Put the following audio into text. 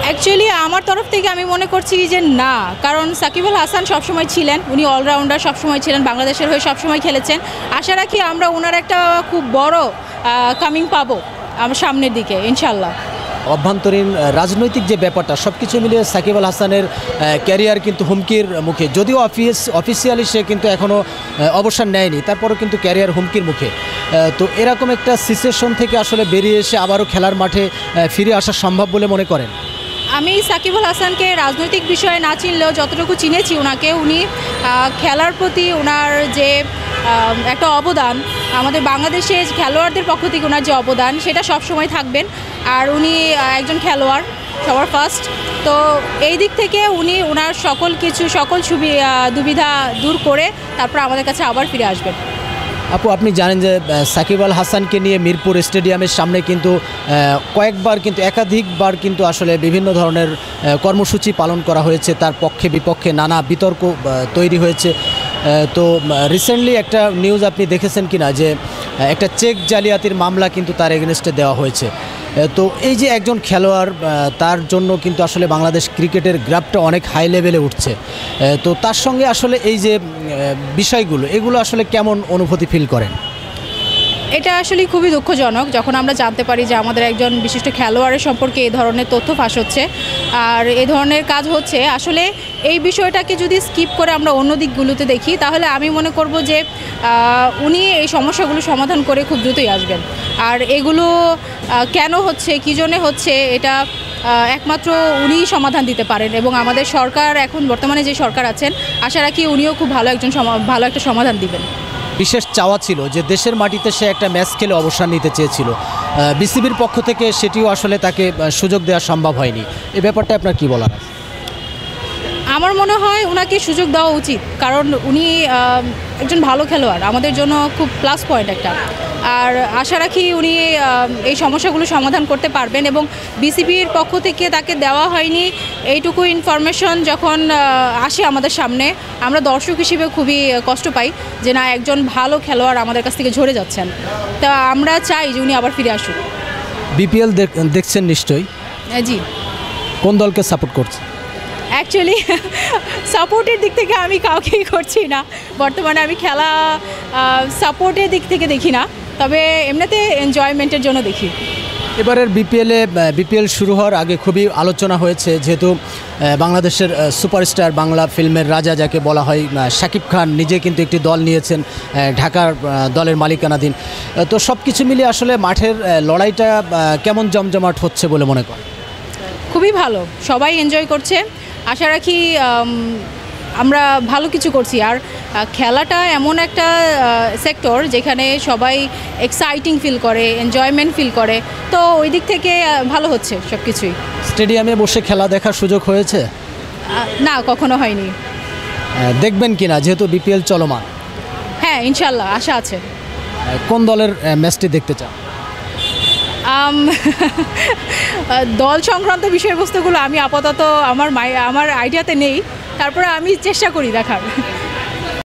Actually আমার তরফ থেকে আমি মনে করছি যে না, কারণ সাকিব আল হাসান সবসময় ছিলেন, উনি অলরাউন্ডার সবসময় ছিলেন, বাংলাদেশের হয়ে সবসময় খেলেছেন। আশা রাখি আমরা ওনার একটা খুব বড় কামিং পাবো আমার সামনের দিকে ইনশাল্লাহ। অভ্যন্তরীণ রাজনৈতিক যে ব্যাপারটা সব কিছু মিলিয়ে সাকিব আল হাসানের ক্যারিয়ার কিন্তু হুমকির মুখে, যদিও অফিসিয়ালি সে কিন্তু এখনও অবসর নেয়নি, তারপরেও কিন্তু ক্যারিয়ার হুমকির মুখে। তো এরকম একটা সিচুয়েশন থেকে আসলে বেরিয়ে এসে আবারও খেলার মাঠে ফিরে আসা সম্ভব বলে মনে করেন? আমি সাকিব আল হাসানকে রাজনৈতিক বিষয়ে না চিনলেও যতটুকু চিনেছি ওনাকে, উনি খেলার প্রতি ওনার যে একটা অবদান, আমাদের বাংলাদেশে খেলোয়াড়দের পক্ষ থেকে ওনার যে অবদান সেটা সবসময় থাকবেন। আর উনি একজন খেলোয়াড় সবার ফার্স্ট, তো এই দিক থেকে উনি ওনার সকল দুবিধা দূর করে তারপর আমাদের কাছে আবার ফিরে আসবেন। আপু, আপনি জানেন যে সাকিব আল হাসানকে নিয়ে মিরপুর স্টেডিয়ামের সামনে কিন্তু কয়েকবার কিন্তু একাধিকবার কিন্তু আসলে বিভিন্ন ধরনের কর্মসূচি পালন করা হয়েছে, তার পক্ষে বিপক্ষে নানা বিতর্ক তৈরি হয়েছে। তো রিসেন্টলি একটা নিউজ আপনি দেখেছেন কিনা যে একটা চেক জালিয়াতির মামলা কিন্তু তার এগেনস্টে দেওয়া হয়েছে। তো এই যে একজন খেলোয়াড়, তার জন্য কিন্তু আসলে বাংলাদেশ ক্রিকেটের গ্রাফটা অনেক হাই লেভেলে উঠছে। তো তার সঙ্গে আসলে এই যে বিষয়গুলো, এগুলো আসলে কেমন অনুভূতি ফিল করেন? এটা আসলে খুবই দুঃখজনক যখন আমরা জানতে পারি যে আমাদের একজন বিশিষ্ট খেলোয়াড়ের সম্পর্কে এই ধরনের তথ্য ফাঁস হচ্ছে আর এই ধরনের কাজ হচ্ছে। আসলে এই বিষয়টাকে যদি স্কিপ করে আমরা অন্য দিকগুলোতে দেখি তাহলে আমি মনে করব যে উনি এই সমস্যাগুলো সমাধান করে খুব দ্রুতই আসবেন। আর এগুলো কেন হচ্ছে, কী জন্যে হচ্ছে, এটা একমাত্র উনিই সমাধান দিতে পারেন। এবং আমাদের সরকার, এখন বর্তমানে যে সরকার আছেন, আশা রাখি উনিও খুব ভালো একটা সমাধান দিবেন। বিশেষ চাওয়া ছিল যে দেশের মাটিতে সে একটা ম্যাচ খেলে অবসর নিতে চেয়েছিল, বিসিবির পক্ষ থেকে সেটিও আসলে তাকে সুযোগ দেওয়া সম্ভব হয়নি। এই ব্যাপারটা আপনার কি বলার আছে? আমার মনে হয় ওনাকে সুযোগ দেওয়া উচিত, কারণ উনি একজন ভালো খেলোয়াড়, আমাদের জন্য খুব প্লাস পয়েন্ট একটা। আর আশা রাখি উনি এই সমস্যাগুলো সমাধান করতে পারবেন। এবং বিসিবির পক্ষ থেকে তাকে দেওয়া হয়নি এইটুকু ইনফরমেশন যখন আসে আমাদের সামনে, আমরা দর্শক হিসেবে খুবই কষ্ট পাই যে না, একজন ভালো খেলোয়াড় আমাদের কাছ থেকে ঝরে যাচ্ছেন। তা আমরা চাই যে উনি আবার ফিরে আসুক। বিপিএল দেখছেন নিশ্চয়ই? জি। কোন দলকে সাপোর্ট করছে? অ্যাকচুয়ালি সাপোর্টের দিক থেকে আমি কাউকেই করছি না বর্তমানে। আমি খেলা সাপোর্টের দিক থেকে দেখি না, তবে এমনিতে এনজয়মেন্টের জন্য দেখি। এবারের বিপিএল শুরু হওয়ার আগে খুবই আলোচনা হয়েছে, যেহেতু বাংলাদেশের সুপারস্টার, বাংলা ফিল্মের রাজা যাকে বলা হয়, শাকিব খান নিজে কিন্তু একটি দল নিয়েছেন, ঢাকার দলের মালিকানাধীন। তো সব কিছু মিলিয়ে আসলে মাঠের লড়াইটা কেমন জমজমাট হচ্ছে বলে মনে করেন? খুবই ভালো, সবাই এনজয় করছে। আশা রাখি আমরা ভালো কিছু করছি। আর খেলাটা এমন একটা সেক্টর যেখানে সবাই এক্সাইটিং ফিল করে, এনজয়মেন্ট ফিল করে, তো ওই দিক থেকে ভালো হচ্ছে সব কিছুই। স্টেডিয়ামে বসে খেলা দেখার সুযোগ হয়েছে? না, কখনো হয়নি। দেখবেন কিনা যেহেতু বিপিএল চলমান? হ্যাঁ, ইনশাল্লাহ আশা আছে। কোন দলের ম্যাচটি দেখতে চান? দল সংক্রান্ত বিষয়বস্তুগুলো আমি আপাতত আমার আইডিয়াতে নেই, তারপরে আমি চেষ্টা করি দেখার।